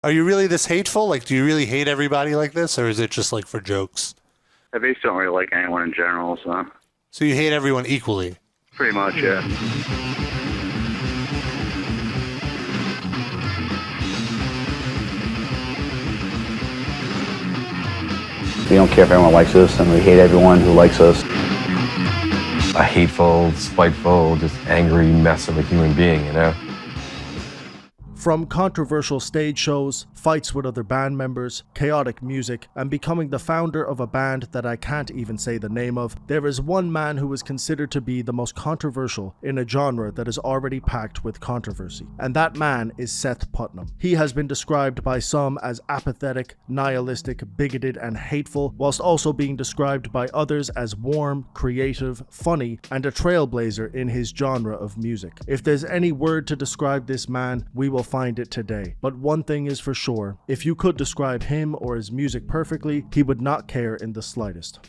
Are you really this hateful? Like, do you really hate everybody like this, or is it just like for jokes? I basically don't really like anyone in general, so So you hate everyone equally? pretty much, yeah. We don't care if everyone likes us, and we hate everyone who likes us. A hateful, spiteful, just angry mess of a human being, you know? From controversial stage shows, fights with other band members, chaotic music, and becoming the founder of a band that I can't even say the name of, there is one man who is considered to be the most controversial in a genre that is already packed with controversy. And that man is Seth Putnam. He has been described by some as apathetic, nihilistic, bigoted, and hateful, whilst also being described by others as warm, creative, funny, and a trailblazer in his genre of music. If there's any word to describe this man, we will find it today. But one thing is for sure, if you could describe him or his music perfectly, he would not care in the slightest.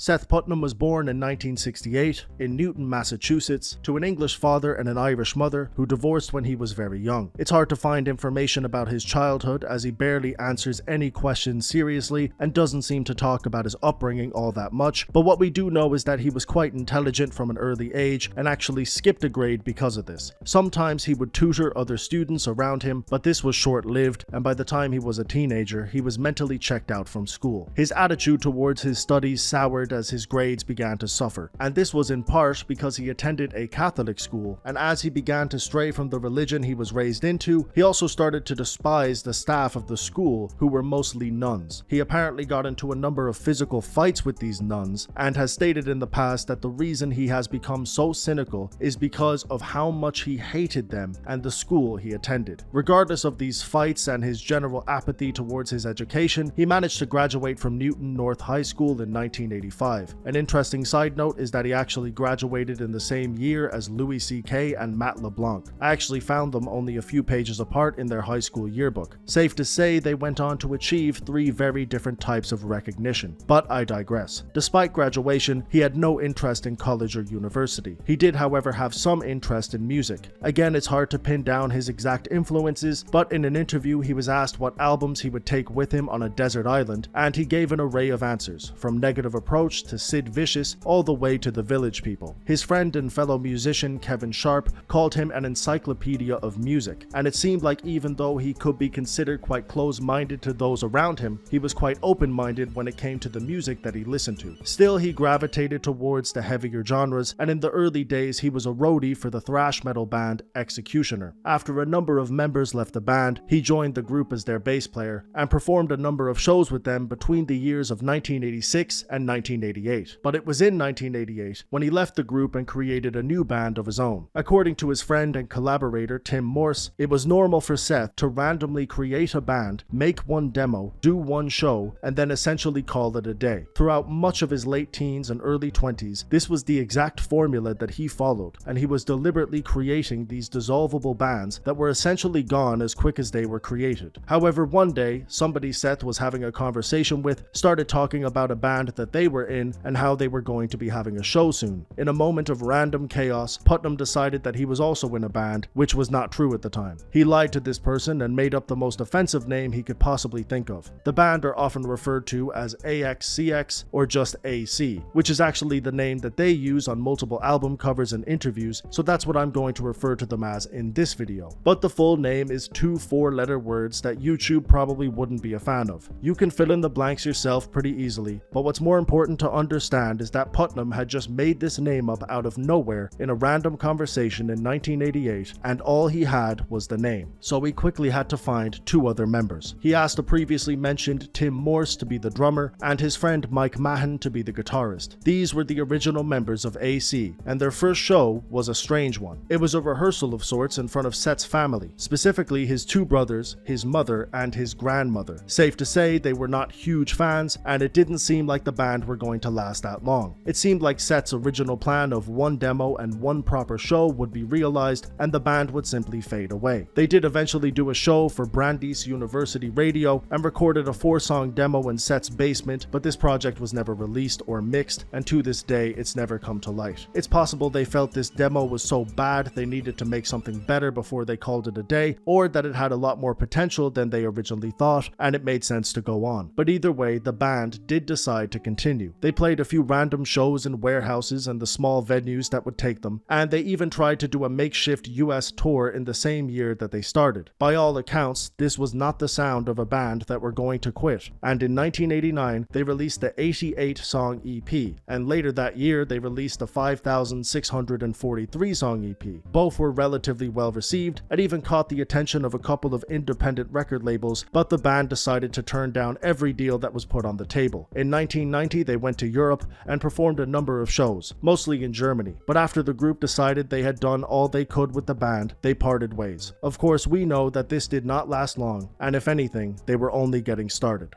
Seth Putnam was born in 1968 in Newton, Massachusetts, to an English father and an Irish mother who divorced when he was very young. It's hard to find information about his childhood as he barely answers any questions seriously and doesn't seem to talk about his upbringing all that much, but what we do know is that he was quite intelligent from an early age and actually skipped a grade because of this. Sometimes he would tutor other students around him, but this was short-lived, and by the time he was a teenager, he was mentally checked out from school. His attitude towards his studies soured as his grades began to suffer, and this was in part because he attended a Catholic school, and as he began to stray from the religion he was raised into, he also started to despise the staff of the school, who were mostly nuns. He apparently got into a number of physical fights with these nuns, and has stated in the past that the reason he has become so cynical is because of how much he hated them and the school he attended. Regardless of these fights and his general apathy towards his education, he managed to graduate from Newton North High School in 1985. An interesting side note is that he actually graduated in the same year as Louis C.K. and Matt LeBlanc. I actually found them only a few pages apart in their high school yearbook. Safe to say they went on to achieve 3 very different types of recognition. But I digress. Despite graduation, he had no interest in college or university. He did, however, have some interest in music. Again, it's hard to pin down his exact influences, but in an interview he was asked what albums he would take with him on a desert island, and he gave an array of answers, from Negative Approach to Sid Vicious all the way to the Village People. His friend and fellow musician Kevin Sharp called him an encyclopedia of music, and it seemed like even though he could be considered quite close-minded to those around him, he was quite open-minded when it came to the music that he listened to. Still, he gravitated towards the heavier genres, and in the early days he was a roadie for the thrash metal band Executioner. After a number of members left the band, he joined the group as their bass player, and performed a number of shows with them between the years of 1986 and 1988. But it was in 1988 when he left the group and created a new band of his own. According to his friend and collaborator Tim Morse, it was normal for Seth to randomly create a band, make one demo, do one show, and then essentially call it a day. Throughout much of his late teens and early 20s, this was the exact formula that he followed, and he was deliberately creating these dissolvable bands that were essentially gone as quick as they were created. However, one day, somebody Seth was having a conversation with started talking about a band that they were in and how they were going to be having a show soon. In a moment of random chaos, Putnam decided that he was also in a band, which was not true at the time. He lied to this person and made up the most offensive name he could possibly think of. The band are often referred to as AXCX or just AC, which is actually the name that they use on multiple album covers and interviews, so that's what I'm going to refer to them as in this video. But the full name is 2 4-letter words that YouTube probably wouldn't be a fan of. You can fill in the blanks yourself pretty easily, but what's more important to understand is that Putnam had just made this name up out of nowhere in a random conversation in 1988, and all he had was the name. So he quickly had to find 2 other members. He asked the previously mentioned Tim Morse to be the drummer, and his friend Mike Mahon to be the guitarist. These were the original members of AC, and their first show was a strange one. It was a rehearsal of sorts in front of Seth's family, specifically his 2 brothers, his mother, and his grandmother. Safe to say they were not huge fans, and it didn't seem like the band were going to last that long. It seemed like Seth's original plan of one demo and one proper show would be realized, and the band would simply fade away. They did eventually do a show for Brandeis University Radio and recorded a 4-song demo in Seth's basement, but this project was never released or mixed, and to this day it's never come to light. It's possible they felt this demo was so bad they needed to make something better before they called it a day, or that it had a lot more potential than they originally thought and it made sense to go on. But either way, the band did decide to continue. They played a few random shows in warehouses and the small venues that would take them, and they even tried to do a makeshift US tour in the same year that they started. By all accounts, this was not the sound of a band that were going to quit, and in 1989 they released the 88-song EP, and later that year they released the 5,643-song EP. Both were relatively well received and even caught the attention of a couple of independent record labels, but the band decided to turn down every deal that was put on the table. In 1990 they went to Europe and performed a number of shows, mostly in Germany, but after the group decided they had done all they could with the band, they parted ways. Of course, we know that this did not last long, and if anything, they were only getting started.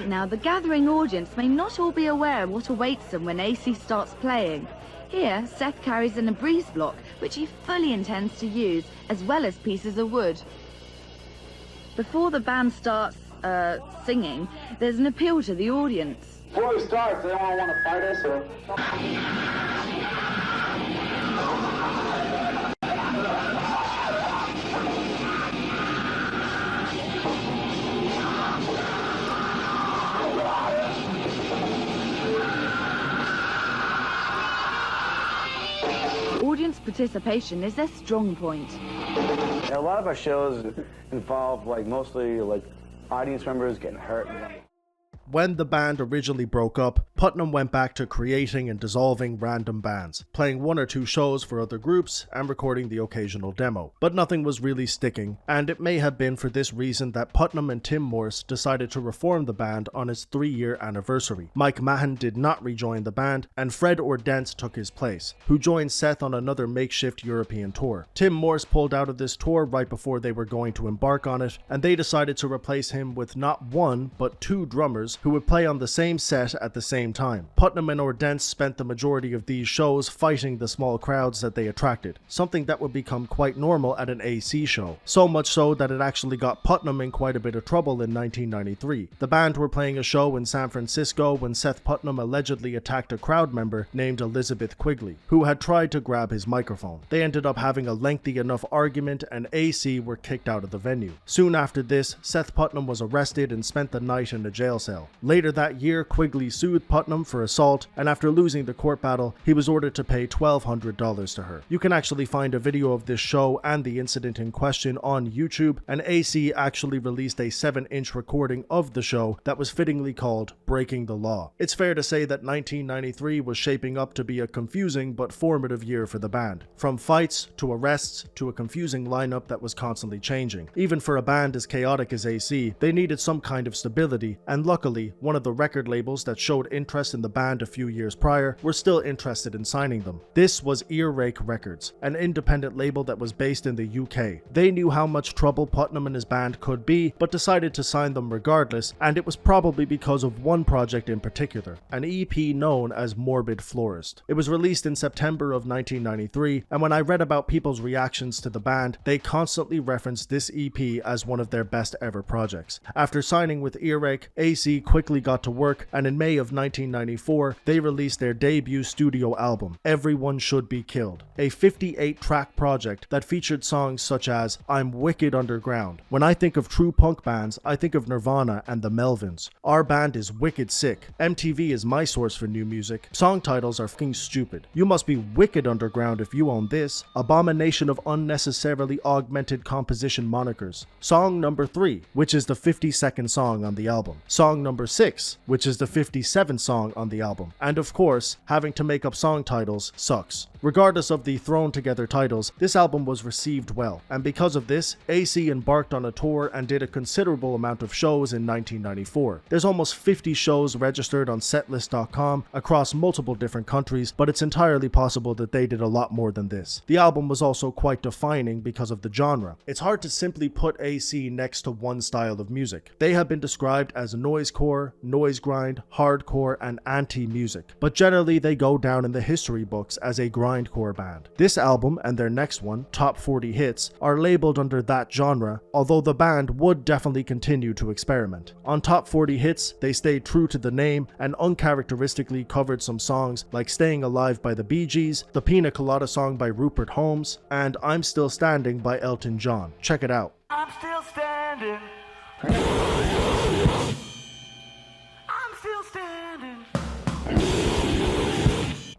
Now, the gathering audience may not all be aware of what awaits them when AC starts playing. Here, Seth carries in a breeze block, which he fully intends to use, as well as pieces of wood. Before the band starts, singing, there's an appeal to the audience. Before we start, they all want to fight us or... Audience participation is their strong point. A lot of our shows involve mostly audience members getting hurt. When the band originally broke up, Putnam went back to creating and dissolving random bands, playing 1 or 2 shows for other groups and recording the occasional demo. But nothing was really sticking, and it may have been for this reason that Putnam and Tim Morse decided to reform the band on its 3-year anniversary. Mike Mahan did not rejoin the band, and Fred Ordentz took his place, who joined Seth on another makeshift European tour. Tim Morse pulled out of this tour right before they were going to embark on it, and they decided to replace him with not 1, but 2 drummers who would play on the same set at the same time. Putnam and Ordentz spent the majority of these shows fighting the small crowds that they attracted, something that would become quite normal at an AC show. So much so that it actually got Putnam in quite a bit of trouble in 1993. The band were playing a show in San Francisco when Seth Putnam allegedly attacked a crowd member named Elizabeth Quigley, who had tried to grab his microphone. They ended up having a lengthy enough argument and AC were kicked out of the venue. Soon after this, Seth Putnam was arrested and spent the night in a jail cell. Later that year, Quigley sued Putnam for assault, and after losing the court battle, he was ordered to pay $1,200 to her. You can actually find a video of this show and the incident in question on YouTube, and AC actually released a 7-inch recording of the show that was fittingly called Breaking the Law. It's fair to say that 1993 was shaping up to be a confusing but formative year for the band. From fights to arrests to a confusing lineup that was constantly changing. Even for a band as chaotic as AC, they needed some kind of stability, and luckily, one of the record labels that showed interest in the band a few years prior were still interested in signing them. This was Earache Records, an independent label that was based in the UK. They knew how much trouble Putnam and his band could be, but decided to sign them regardless, and it was probably because of one project in particular, an EP known as Morbid Florist. It was released in September of 1993, and when I read about people's reactions to the band, they constantly referenced this EP as one of their best ever projects. After signing with Earache, AC quickly got to work, and in May of 1994, they released their debut studio album, Everyone Should Be Killed, a 58-track project that featured songs such as I'm Wicked Underground. When I think of true punk bands, I think of Nirvana and the Melvins. Our band is wicked sick. MTV is my source for new music. Song titles are fucking stupid. You must be wicked underground if you own this. Abomination of unnecessarily augmented composition monikers. Song number 3, which is the 52nd song on the album. Song number 6, which is the 57th song on the album. And of course, having to make up song titles sucks. Regardless of the thrown together titles, this album was received well, and because of this, AC embarked on a tour and did a considerable amount of shows in 1994. There's almost 50 shows registered on setlist.com across multiple different countries, but it's entirely possible that they did a lot more than this. The album was also quite defining because of the genre. It's hard to simply put AC next to one style of music. They have been described as noisecore, noise grind, hardcore, and anti-music, but generally they go down in the history books as a grindcore band. This album and their next one, Top 40 Hits, are labeled under that genre, although the band would definitely continue to experiment. On Top 40 Hits, they stayed true to the name and uncharacteristically covered some songs like Staying Alive by the Bee Gees, the Pina Colada song by Rupert Holmes, and I'm Still Standing by Elton John. Check it out. I'm still standing. I'm still standing.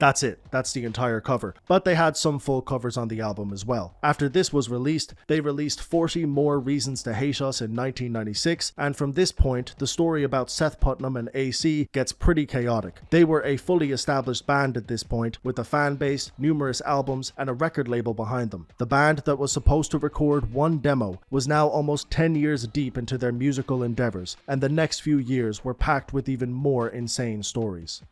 That's it. That's the entire cover. But they had some full covers on the album as well. After this was released, they released 40 More Reasons to Hate Us in 1996, and from this point, the story about Seth Putnam and AC gets pretty chaotic. They were a fully established band at this point, with a fan base, numerous albums, and a record label behind them. The band that was supposed to record one demo was now almost 10 years deep into their musical endeavors, and the next few years were packed with even more insane stories.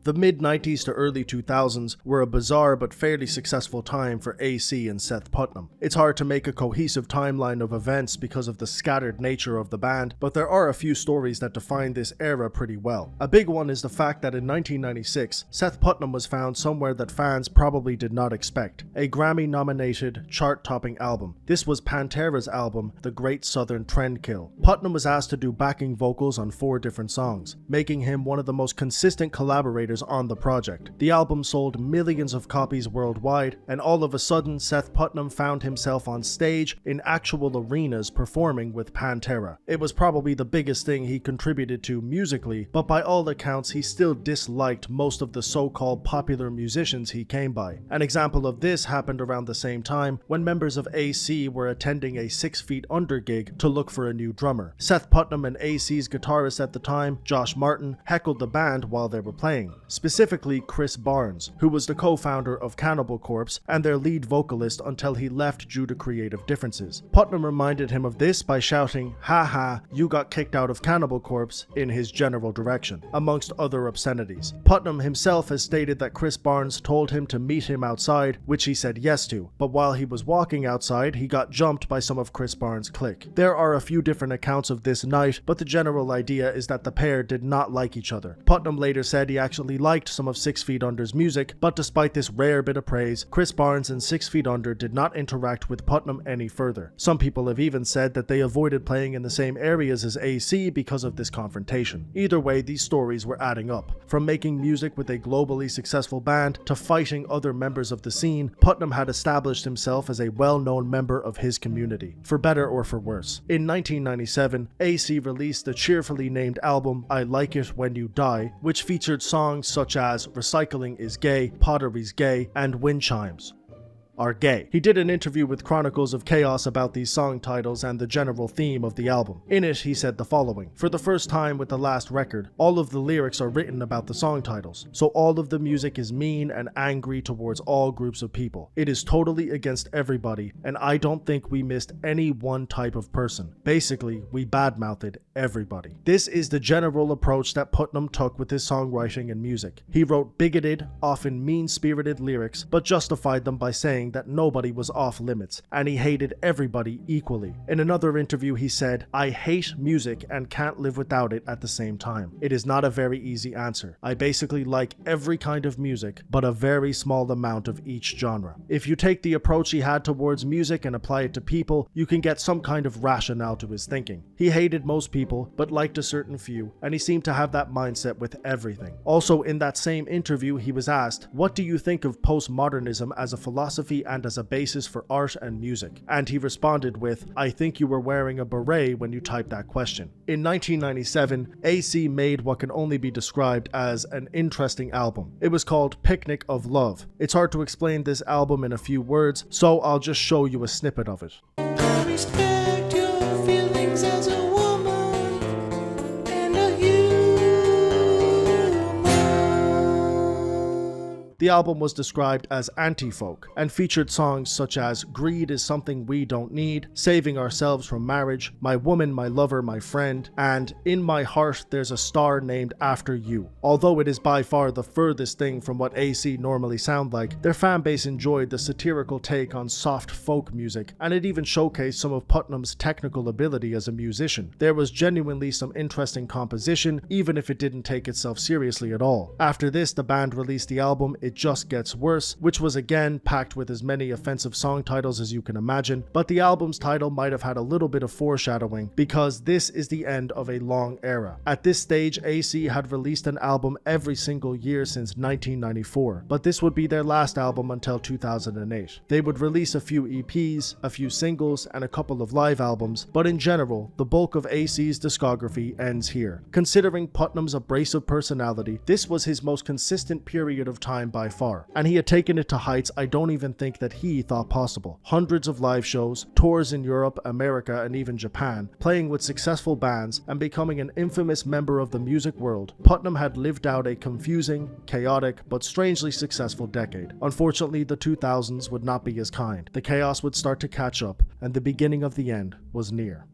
The mid-90s to early 2000s were a bizarre but fairly successful time for AC and Seth Putnam. It's hard to make a cohesive timeline of events because of the scattered nature of the band, but there are a few stories that define this era pretty well. A big one is the fact that in 1996, Seth Putnam was found somewhere that fans probably did not expect: a Grammy-nominated, chart-topping album. This was Pantera's album, The Great Southern Trendkill. Putnam was asked to do backing vocals on 4 different songs, making him one of the most consistent collaborators on the project. The album sold millions of copies worldwide, and all of a sudden Seth Putnam found himself on stage in actual arenas performing with Pantera. It was probably the biggest thing he contributed to musically, but by all accounts he still disliked most of the so-called popular musicians he came by. An example of this happened around the same time when members of AC were attending a 6 Feet Under gig to look for a new drummer. Seth Putnam and AC's guitarist at the time, Josh Martin, heckled the band while they were playing. Specifically Chris Barnes, who was the co-founder of Cannibal Corpse and their lead vocalist until he left due to creative differences. Putnam reminded him of this by shouting, "Ha ha, you got kicked out of Cannibal Corpse," in his general direction, amongst other obscenities. Putnam himself has stated that Chris Barnes told him to meet him outside, which he said yes to, but while he was walking outside, he got jumped by some of Chris Barnes' clique. There are a few different accounts of this night, but the general idea is that the pair did not like each other. Putnam later said he actually liked some of 6 Feet Under's music, but despite this rare bit of praise, Chris Barnes and 6 Feet Under did not interact with Putnam any further. Some people have even said that they avoided playing in the same areas as AC because of this confrontation. Either way, these stories were adding up. From making music with a globally successful band to fighting other members of the scene, Putnam had established himself as a well-known member of his community, for better or for worse. In 1997, AC released the cheerfully named album I Like It When You Die, which featured songs such as Recycling is Gay, Pottery's Gay, and Wind Chimes are gay. He did an interview with Chronicles of Chaos about these song titles and the general theme of the album. In it, he said the following: "For the first time with the last record, all of the lyrics are written about the song titles, so all of the music is mean and angry towards all groups of people. It is totally against everybody, and I don't think we missed any one type of person. Basically, we badmouthed everybody." This is the general approach that Putnam took with his songwriting and music. He wrote bigoted, often mean-spirited lyrics, but justified them by saying that nobody was off limits, and he hated everybody equally. In another interview he said, "I hate music and can't live without it at the same time. It is not a very easy answer. I basically like every kind of music, but a very small amount of each genre." If you take the approach he had towards music and apply it to people, you can get some kind of rationale to his thinking. He hated most people, but liked a certain few, and he seemed to have that mindset with everything. Also, in that same interview, he was asked, "What do you think of postmodernism as a philosophy and as a basis for art and music?" And he responded with, "I think you were wearing a beret when you typed that question." In 1997, AC made what can only be described as an interesting album. It was called Picnic of Love. It's hard to explain this album in a few words, so I'll just show you a snippet of it. I respect your feelings as a woman. The album was described as anti-folk and featured songs such as Greed is Something We Don't Need, Saving Ourselves from Marriage, My Woman, My Lover, My Friend, and In My Heart There's a Star Named After You. Although it is by far the furthest thing from what AC normally sound like, their fanbase enjoyed the satirical take on soft folk music, and it even showcased some of Putnam's technical ability as a musician. There was genuinely some interesting composition, even if it didn't take itself seriously at all. After this, the band released the album It Just Gets Worse, which was again packed with as many offensive song titles as you can imagine, but the album's title might have had a little bit of foreshadowing because this is the end of a long era. At this stage, AC had released an album every single year since 1994, but this would be their last album until 2008. They would release a few EPs, a few singles, and a couple of live albums, but in general, the bulk of AC's discography ends here. Considering Putnam's abrasive personality, this was his most consistent period of time by far, and he had taken it to heights I don't even think that he thought possible. Hundreds of live shows, tours in Europe, America, and even Japan, playing with successful bands, and becoming an infamous member of the music world. Putnam had lived out a confusing, chaotic, but strangely successful decade. Unfortunately, the 2000s would not be as kind. The chaos would start to catch up, and the beginning of the end was near.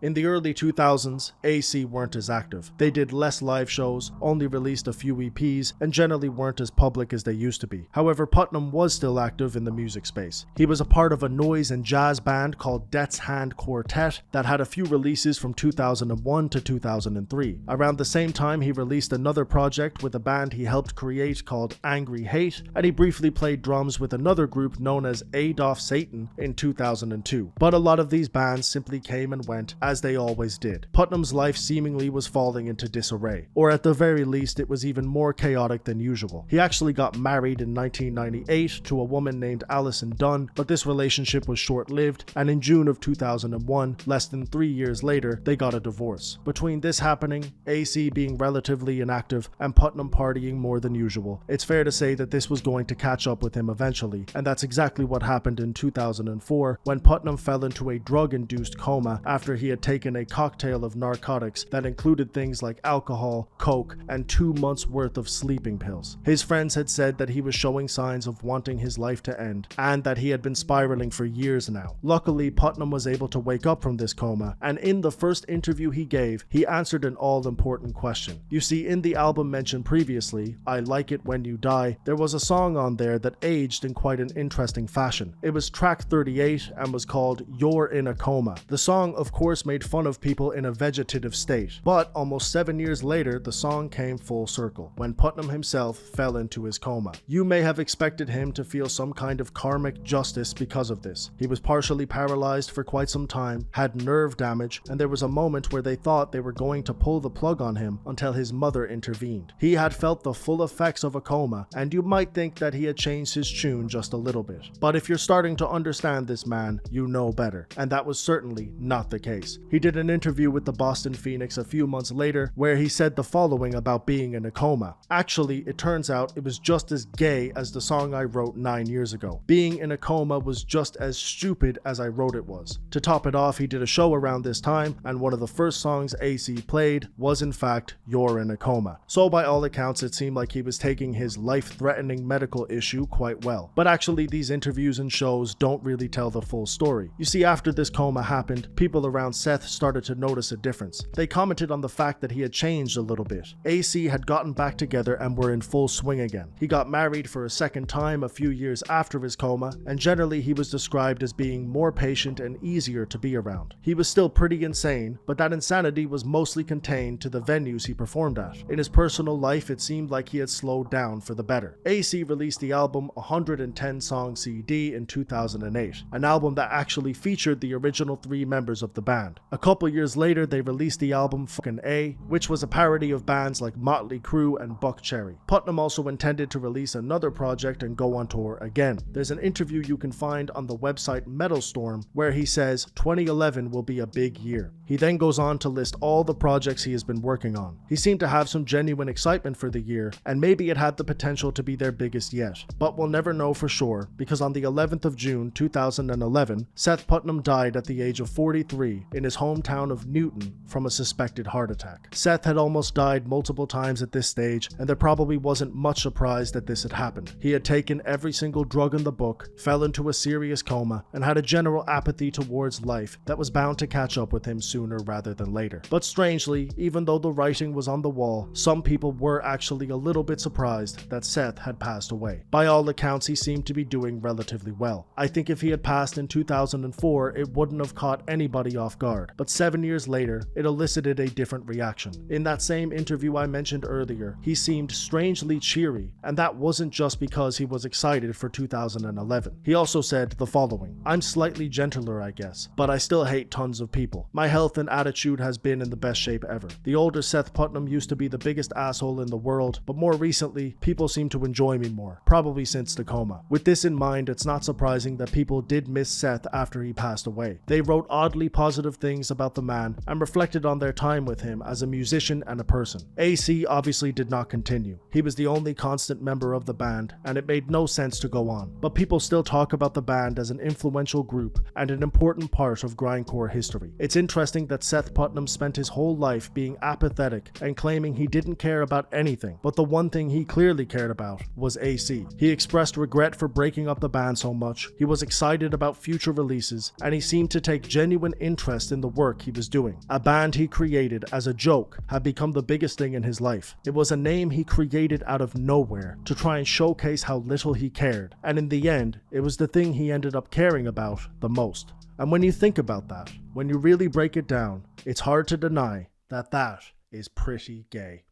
In the early 2000s, AC weren't as active. They did less live shows, only released a few EPs, and generally weren't as public as they used to be. However, Putnam was still active in the music space. He was a part of a noise and jazz band called Death's Hand Quartet that had a few releases from 2001 to 2003. Around the same time, he released another project with a band he helped create called Angry Hate, and he briefly played drums with another group known as Adolf Satan in 2002. But a lot of these bands simply came and went, as they always did. Putnam's life seemingly was falling into disarray, or at the very least it was even more chaotic than usual. He actually got married in 1998 to a woman named Alison Dunn, but this relationship was short-lived, and in June of 2001, less than 3 years later, they got a divorce. Between this happening, AC being relatively inactive, and Putnam partying more than usual, it's fair to say that this was going to catch up with him eventually, and that's exactly what happened in 2004 when Putnam fell into a drug-induced coma after he had taken a cocktail of narcotics that included things like alcohol, coke, and 2 months worth of sleeping pills. His friends had said that he was showing signs of wanting his life to end, and that he had been spiraling for years now. Luckily, Putnam was able to wake up from this coma, and in the first interview he gave, he answered an all-important question. You see, in the album mentioned previously, I Like It When You Die, there was a song on there that aged in quite an interesting fashion. It was track 38 and was called You're in a Coma. The song, of course, made fun of people in a vegetative state, but almost 7 years later, the song came full circle, when Putnam himself fell into his coma. You may have expected him to feel some kind of karmic justice because of this. He was partially paralyzed for quite some time, had nerve damage, and there was a moment where they thought they were going to pull the plug on him until his mother intervened. He had felt the full effects of a coma, and you might think that he had changed his tune just a little bit. But if you're starting to understand this man, you know better, and that was certainly not the case. He did an interview with the Boston Phoenix a few months later where he said the following about being in a coma. Actually, it turns out it was just as gay as the song I wrote 9 years ago. Being in a coma was just as stupid as I wrote it was. To top it off, he did a show around this time, and one of the first songs AC played was in fact You're in a Coma. So by all accounts, it seemed like he was taking his life-threatening medical issue quite well. But actually, these interviews and shows don't really tell the full story. You see, after this coma happened, people around Seth started to notice a difference. They commented on the fact that he had changed a little bit. AC had gotten back together and were in full swing again. He got married for a second time a few years after his coma, and generally he was described as being more patient and easier to be around. He was still pretty insane, but that insanity was mostly contained to the venues he performed at. In his personal life, it seemed like he had slowed down for the better. AC released the album 110 Song CD in 2008, an album that actually featured the original 3 members of the band. A couple years later, they released the album Fucking A, which was a parody of bands like Motley Crue and Buck Cherry. Putnam also intended to release another project and go on tour again. There's an interview you can find on the website Metal Storm where he says 2011 will be a big year. He then goes on to list all the projects he has been working on. He seemed to have some genuine excitement for the year, and maybe it had the potential to be their biggest yet. But we'll never know for sure, because on the 11th of June 2011, Seth Putnam died at the age of 43 in his his hometown of Newton from a suspected heart attack. Seth had almost died multiple times at this stage, and there probably wasn't much surprise that this had happened. He had taken every single drug in the book, fell into a serious coma, and had a general apathy towards life that was bound to catch up with him sooner rather than later. But strangely, even though the writing was on the wall, some people were actually a little bit surprised that Seth had passed away. By all accounts, he seemed to be doing relatively well. I think if he had passed in 2004, it wouldn't have caught anybody off guard, but 7 years later, it elicited a different reaction. In that same interview I mentioned earlier, he seemed strangely cheery, and that wasn't just because he was excited for 2011. He also said the following: "I'm slightly gentler, I guess, but I still hate tons of people. My health and attitude has been in the best shape ever. The older Seth Putnam used to be the biggest asshole in the world, but more recently, people seem to enjoy me more, probably since the coma." With this in mind, it's not surprising that people did miss Seth after he passed away. They wrote oddly positive things about the man and reflected on their time with him as a musician and a person. AC obviously did not continue. He was the only constant member of the band, and it made no sense to go on. But people still talk about the band as an influential group and an important part of grindcore history. It's interesting that Seth Putnam spent his whole life being apathetic and claiming he didn't care about anything, but the one thing he clearly cared about was AC. He expressed regret for breaking up the band so much, he was excited about future releases, and he seemed to take genuine interest in the work he was doing. A band he created as a joke had become the biggest thing in his life. It was a name he created out of nowhere to try and showcase how little he cared, and in the end, it was the thing he ended up caring about the most. And when you think about that, when you really break it down, it's hard to deny that that is pretty gay.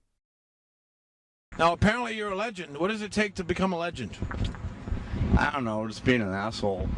Now, apparently you're a legend. What does it take to become a legend? I don't know, just being an asshole.